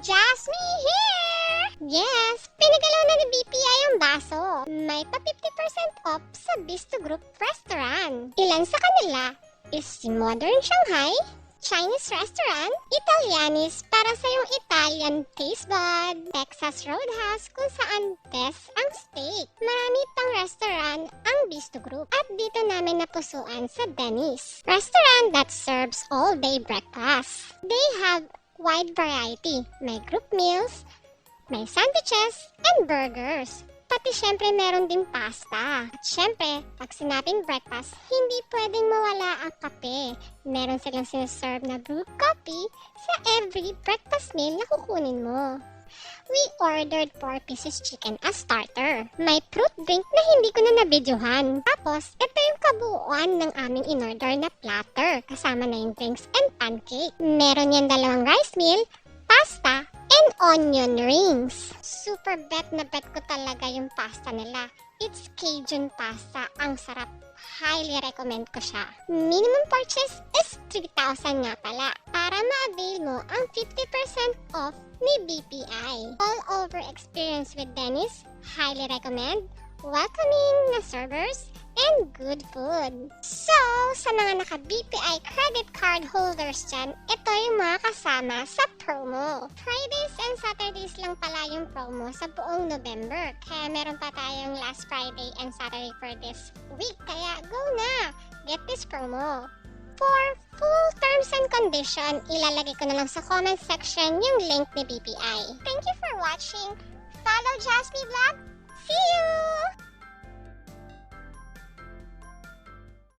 Jasmine here! Yes, pinagalaw na ni BPI ang baso. May pa 50% off sa Bistro Group Restaurant. Ilan sa kanila is si Modern Shanghai, Chinese Restaurant, Italianis para sa yung Italian taste bud, Texas Roadhouse kung saan best ang steak. Marami pang restaurant ang Bistro Group at dito namin napusuan sa Denny's. Restaurant that serves all-day breakfast. They have wide variety. May group meals, may sandwiches, and burgers. Pati syempre meron ding pasta. At syempre, pag sinabing breakfast, hindi pwedeng mawala ang kape. Meron silang sinaserve na brewed coffee sa every breakfast meal na kukunin mo. We ordered 4 pieces chicken as starter. May fruit drink na hindi ko na nabidyohan. Tapos, ito yung kabuuan ng aming in-order na platter. Kasama na yung drinks and pancake. Meron yan 2 rice meal, pasta, and onion rings. Super bet na bet ko talaga yung pasta nila. It's Cajun pasta. Ang sarap. Highly recommend ko siya. Minimum purchase is 3,000 nga pala para ma-avail mo ang 50% off ni BPI. All over experience with Denny's. Highly recommend. Welcoming na servers and good food. So, sa mga naka-BPI credit card holders dyan, ito yung mga kasama sa promo. Fridays and Saturdays lang pala yung promo sa buong November. Kaya meron pa tayong last Friday and Saturday for this week. Kaya go na! Get this promo. For full terms and condition, ilalagay ko na lang sa comment section yung link ni BPI. Thank you for watching. Follow Jasmine Vlog. See you!